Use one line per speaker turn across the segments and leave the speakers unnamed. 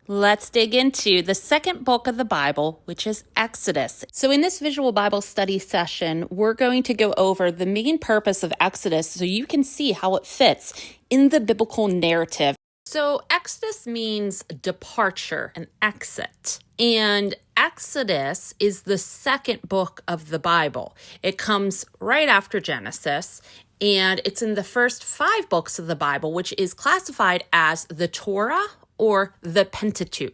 Let's dig into the second book of the Bible, which is Exodus. So in this visual Bible study session, we're going to go over the main purpose of Exodus so you can see how it fits in the biblical narrative. So Exodus means departure and exit. And Exodus is the second book of the Bible. It comes right after Genesis, and it's in the first 5 books of the Bible, which is classified as the Torah or the Pentateuch.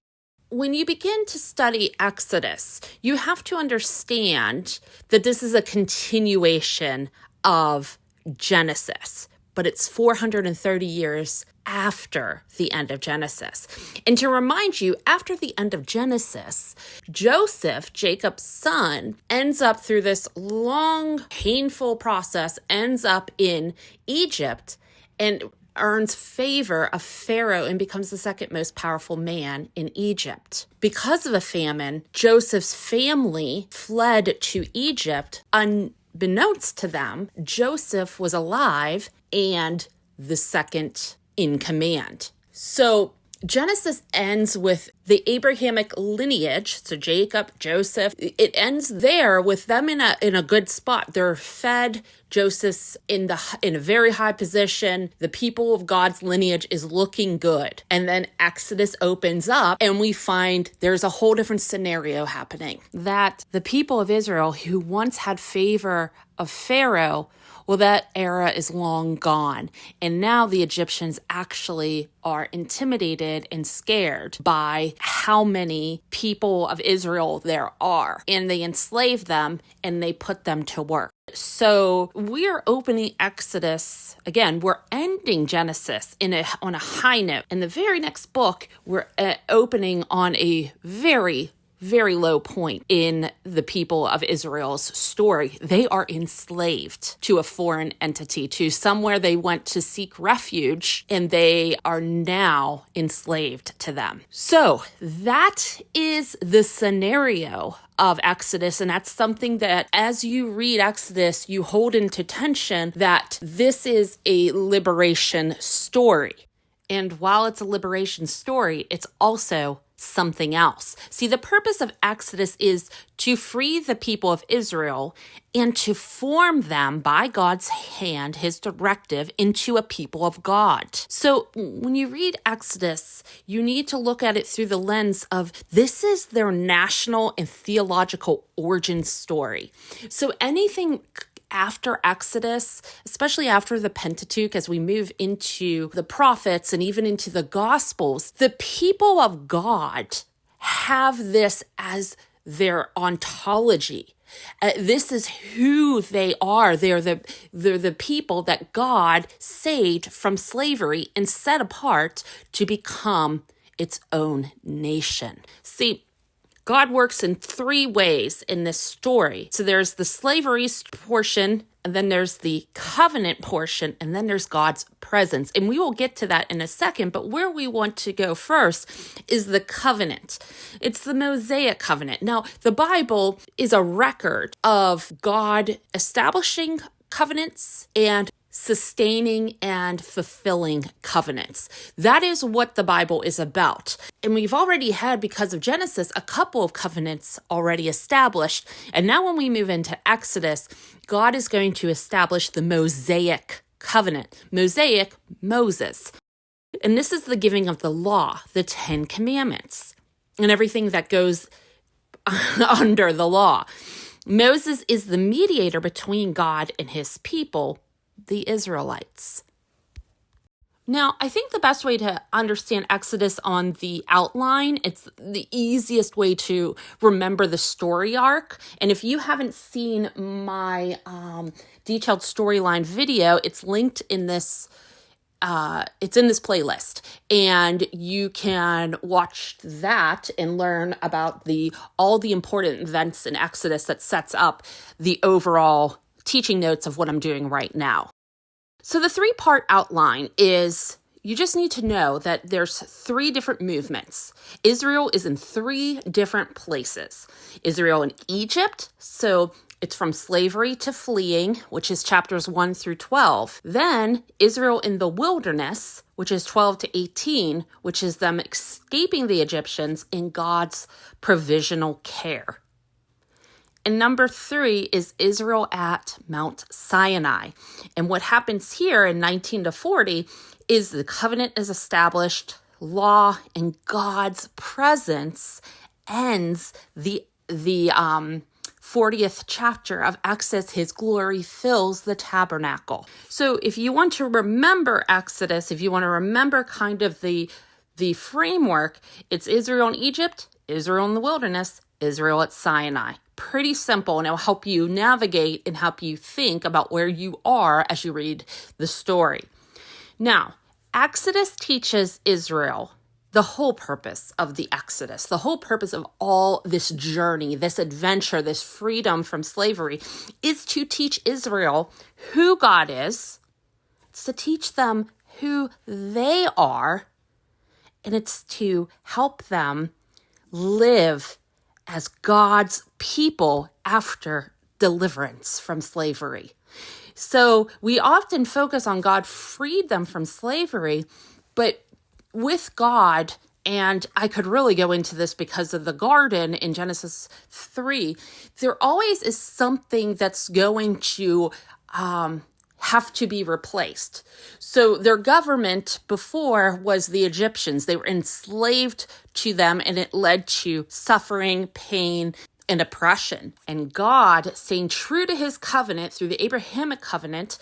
When you begin to study Exodus, you have to understand that this is a continuation of Genesis, but it's 430 years after the end of Genesis. And to remind you, after the end of Genesis, Joseph, Jacob's son, ends up through this long, painful process, ends up in Egypt and earns favor of Pharaoh and becomes the second most powerful man in Egypt. Because of a famine, Joseph's family fled to Egypt. Unbeknownst to them, Joseph was alive and the second in command. So Genesis ends with the Abrahamic lineage, so Jacob, Joseph. It ends there with them in a good spot. They're fed. Joseph's in a very high position. The people of God's lineage is looking good. And then Exodus opens up and we find there's a whole different scenario happening. That the people of Israel who once had favor of Pharaoh, well, that era is long gone. And now the Egyptians actually are intimidated and scared by how many people of Israel there are. And they enslave them and they put them to work. So we're opening Exodus. Again, we're ending Genesis on a high note. In the very next book, we're opening on a very low point in the people of Israel's story. They are enslaved to a foreign entity, to somewhere they went to seek refuge, and they are now enslaved to them. So that is the scenario of Exodus, and that's something that as you read Exodus, you hold into tension that this is a liberation story. And while it's a liberation story, it's also something else. See, the purpose of Exodus is to free the people of Israel and to form them by God's hand, his directive, into a people of God. So when you read Exodus, you need to look at it through the lens of this is their national and theological origin story. So anything after Exodus, especially after the Pentateuch, as we move into the prophets and even into the Gospels, the people of God have this as their ontology. This is who they are. They're the people that God saved from slavery and set apart to become its own nation. See, God works in 3 ways in this story. So there's the slavery portion, and then there's the covenant portion, and then there's God's presence. And we will get to that in a second, but where we want to go first is the covenant. It's the Mosaic covenant. Now, the Bible is a record of God establishing covenants and sustaining and fulfilling covenants. That is what the Bible is about. And we've already had, because of Genesis, a couple of covenants already established. And now when we move into Exodus, God is going to establish the Mosaic covenant. Mosaic, Moses. And this is the giving of the law, the 10 commandments, and everything that goes under the law. Moses is the mediator between God and his people, the Israelites. Now, I think the best way to understand Exodus on the outline, it's the easiest way to remember the story arc. And if you haven't seen my detailed storyline video, it's linked in this it's in this playlist, and you can watch that and learn about all the important events in Exodus that sets up the overall teaching notes of what I'm doing right now. So the 3-part outline is you just need to know that there's 3 different movements. Israel is in 3 different places. Israel in Egypt, so It's from slavery to fleeing, which is chapters 1 through 12. Then Israel in the wilderness, which is 12 to 18, which is them escaping the Egyptians in God's provisional care. And number 3 is Israel at Mount Sinai. And what happens here in 19 to 40 is the covenant is established, law and God's presence ends the 40th chapter of Exodus. His glory fills the tabernacle. So if you want to remember Exodus, if you want to remember kind of the framework, it's Israel in Egypt, Israel in the wilderness, Israel at Sinai. Pretty simple, and it'll help you navigate and help you think about where you are as you read the story. Now, Exodus teaches Israel the whole purpose of the Exodus, the whole purpose of all this journey, this adventure, this freedom from slavery, is to teach Israel who God is. It's to teach them who they are, and it's to help them live as God's people after deliverance from slavery. So we often focus on God freed them from slavery, but with God, and I could really go into this because of the garden in Genesis 3, there always is something that's going to have to be replaced. So their government before was the Egyptians. They were enslaved to them, and it led to suffering, pain, and oppression. And God, staying true to his covenant through the Abrahamic covenant,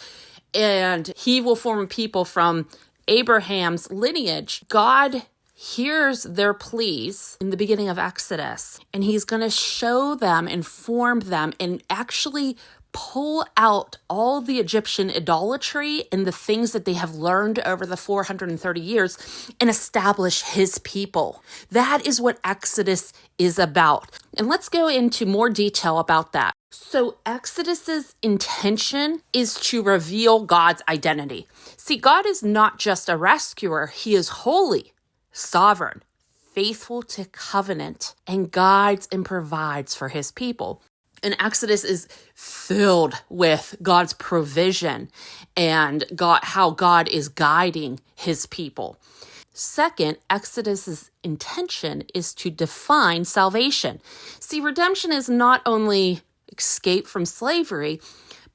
and he will form people from Abraham's lineage. God hears their pleas in the beginning of Exodus, and he's going to show them, inform them, and actually pull out all the Egyptian idolatry and the things that they have learned over the 430 years and establish his people. That is what Exodus is about. And let's go into more detail about that. So Exodus's intention is to reveal God's identity. See, God is not just a rescuer. He is holy, sovereign, faithful to covenant, and guides and provides for his people. And Exodus is filled with God's provision and how God is guiding his people. Second, Exodus's intention is to define salvation. See, redemption is not only escape from slavery,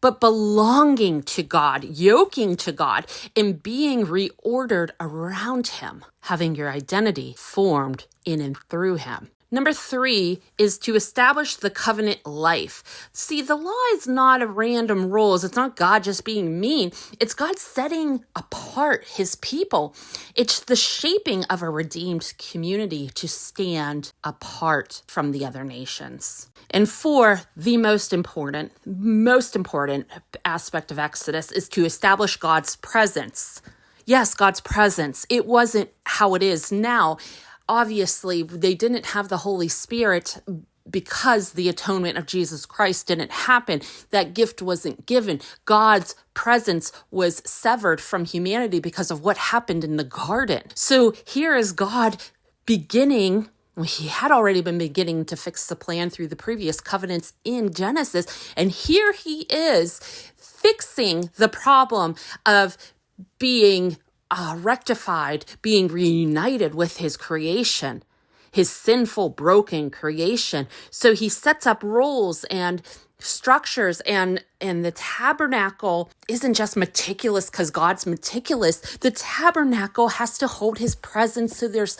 but belonging to God, yoking to God, and being reordered around him, having your identity formed in and through him. Number 3 is to establish the covenant life. See, the law is not a random rules. It's not God just being mean. It's God setting apart his people. It's the shaping of a redeemed community to stand apart from the other nations. And 4, the most important aspect of Exodus is to establish God's presence. Yes, God's presence. It wasn't how it is now. Obviously, they didn't have the Holy Spirit because the atonement of Jesus Christ didn't happen. That gift wasn't given. God's presence was severed from humanity because of what happened in the garden. So here is God beginning. He had already been beginning to fix the plan through the previous covenants in Genesis. And here he is fixing the problem of being rectified, being reunited with his creation, his sinful, broken creation. So he sets up rules and structures, and the tabernacle isn't just meticulous because God's meticulous. The tabernacle has to hold his presence. So there's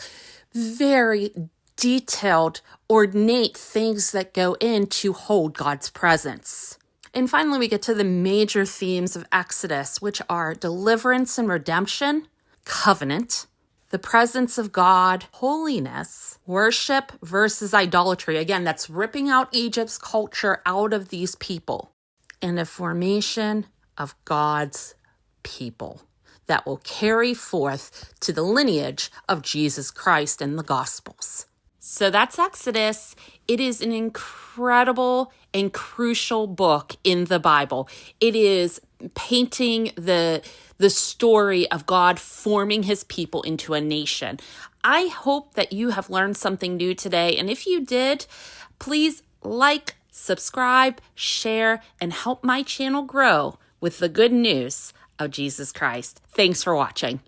very detailed, ornate things that go in to hold God's presence. And finally, we get to the major themes of Exodus, which are deliverance and redemption, covenant, the presence of God, holiness, worship versus idolatry. Again, that's ripping out Egypt's culture out of these people, and the formation of God's people that will carry forth to the lineage of Jesus Christ in the Gospels. So that's Exodus. It is an incredible and crucial book in the Bible. It is painting the story of God forming his people into a nation. I hope that you have learned something new today. And if you did, please like, subscribe, share, and help my channel grow with the good news of Jesus Christ. Thanks for watching.